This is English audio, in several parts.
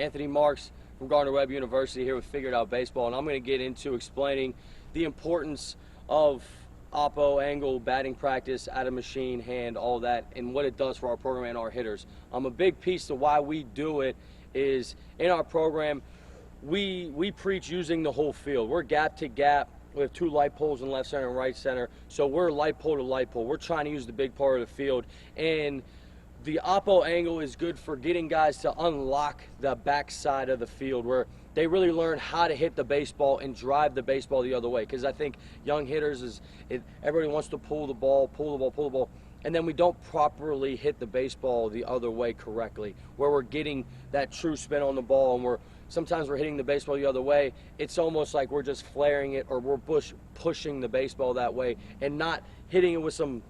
Anthony Marks from Gardner-Webb University here with Figured Out Baseball, and I'm going to get into explaining the importance of oppo, angle, batting practice, out of machine, hand, all that, and what it does for our program and our hitters. A big piece to why we do it is in our program, we preach using the whole field. We're gap to gap. We have 2 light poles in left center and right center, so we're light pole to light pole. We're trying to use the big part of the field, and the oppo angle is good for getting guys to unlock the back side of the field where they really learn how to hit the baseball and drive the baseball the other way. Because I think young hitters, everybody wants to pull the ball, and then we don't properly hit the baseball the other way correctly, where we're getting that true spin on the ball, and sometimes we're hitting the baseball the other way. It's almost like we're just flaring it, or we're pushing the baseball that way and not hitting it with some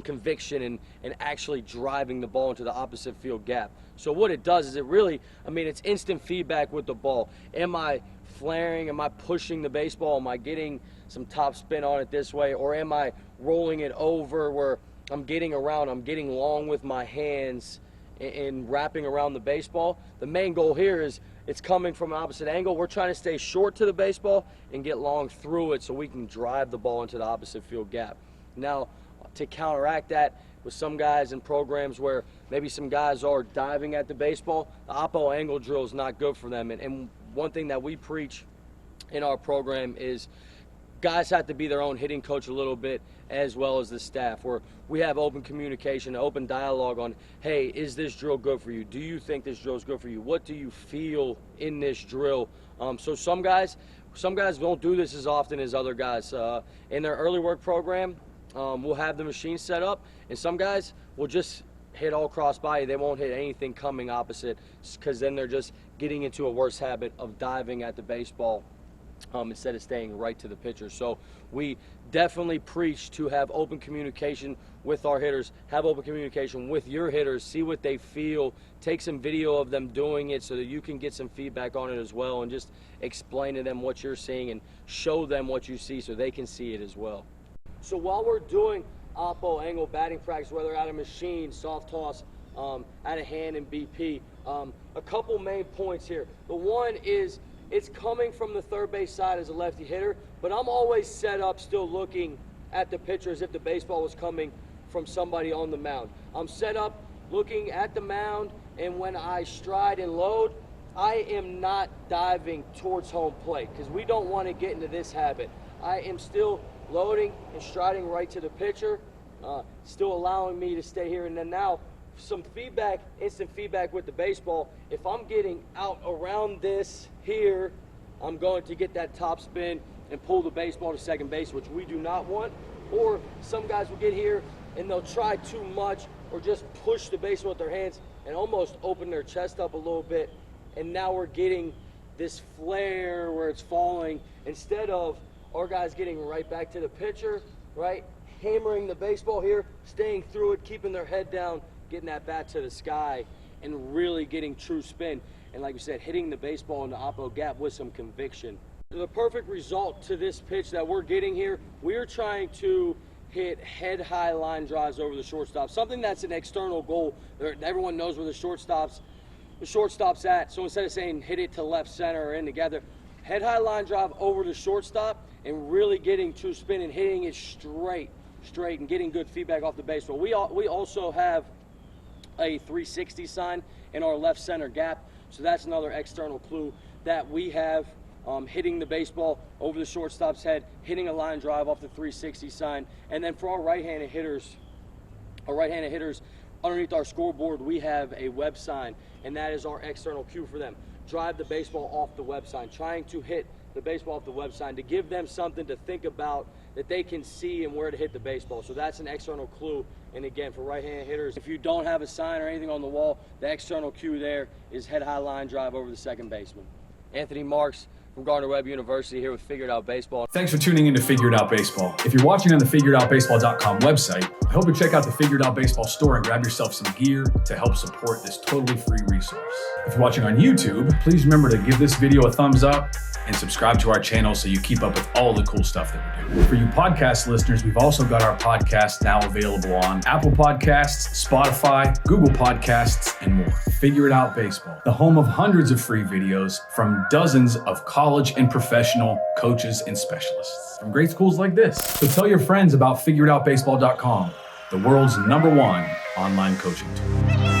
conviction and actually driving the ball into the opposite field gap. So what it does is it's instant feedback with the ball. Am I flaring? Am I pushing the baseball? Am I getting some top spin on it this way? Or am I rolling it over where I'm getting around, I'm getting long with my hands and wrapping around the baseball? The main goal here is it's coming from an opposite angle. We're trying to stay short to the baseball and get long through it so we can drive the ball into the opposite field gap. Now, to counteract that, with some guys in programs where maybe some guys are diving at the baseball, the oppo angle drill is not good for them. And one thing that we preach in our program is guys have to be their own hitting coach a little bit, as well as the staff, where we have open communication, open dialogue on, hey, is this drill good for you? Do you think this drill is good for you? What do you feel in this drill? So some guys don't do this as often as other guys. In their early work program, we'll have the machine set up, and some guys will just hit all cross body. They won't hit anything coming opposite, because then they're just getting into a worse habit of diving at the baseball instead of staying right to the pitcher. So we definitely preach to have open communication with our hitters, have open communication with your hitters, see what they feel, take some video of them doing it so that you can get some feedback on it as well, and just explain to them what you're seeing and show them what you see so they can see it as well. So while we're doing oppo angle batting practice, whether out of machine, soft toss, out of hand, and BP, a couple main points here. The one is it's coming from the third base side as a lefty hitter, but I'm always set up still looking at the pitcher as if the baseball was coming from somebody on the mound. I'm set up looking at the mound, and when I stride and load, I am not diving towards home plate, because we don't want to get into this habit. I am still loading and striding right to the pitcher, still allowing me to stay here. And then now some feedback, instant feedback with the baseball. If I'm getting out around this here, I'm going to get that top spin and pull the baseball to second base, which we do not want. Or some guys will get here and they'll try too much, or just push the baseball with their hands and almost open their chest up a little bit, and now we're getting this flare where it's falling, instead of our guys getting right back to the pitcher, right? Hammering the baseball here, staying through it, keeping their head down, getting that bat to the sky, and really getting true spin. And like we said, hitting the baseball in the oppo gap with some conviction. The perfect result to this pitch that we're getting here, we're trying to hit head-high line drives over the shortstop, something that's an external goal. Everyone knows where the shortstop's at, so instead of saying hit it to left center or in together, head-high line drive over the shortstop and really getting true spin and hitting it straight and getting good feedback off the baseball. We also have a 360 sign in our left center gap, so that's another external clue that we have, hitting the baseball over the shortstop's head, hitting a line drive off the 360 sign. And then for our right-handed hitters, underneath our scoreboard, we have a web sign, and that is our external cue for them. Drive the baseball off the web sign, trying to hit the baseball off the web sign to give them something to think about that they can see and where to hit the baseball. So that's an external clue. And again, for right-handed hitters, if you don't have a sign or anything on the wall, the external cue there is head-high line drive over the second baseman. Anthony Marks from Gardner-Webb University here with Figured Out Baseball. Thanks for tuning in to Figured Out Baseball. If you're watching on the figuredoutbaseball.com website, I hope you check out the Figured Out Baseball store and grab yourself some gear to help support this totally free resource. If you're watching on YouTube, please remember to give this video a thumbs up and subscribe to our channel so you keep up with all the cool stuff that we do. For you podcast listeners, we've also got our podcast now available on Apple Podcasts, Spotify, Google Podcasts, and more. Figure It Out Baseball, the home of hundreds of free videos from dozens of college and professional coaches and specialists from great schools like this. So tell your friends about figureitoutbaseball.com, the world's #1 online coaching tool.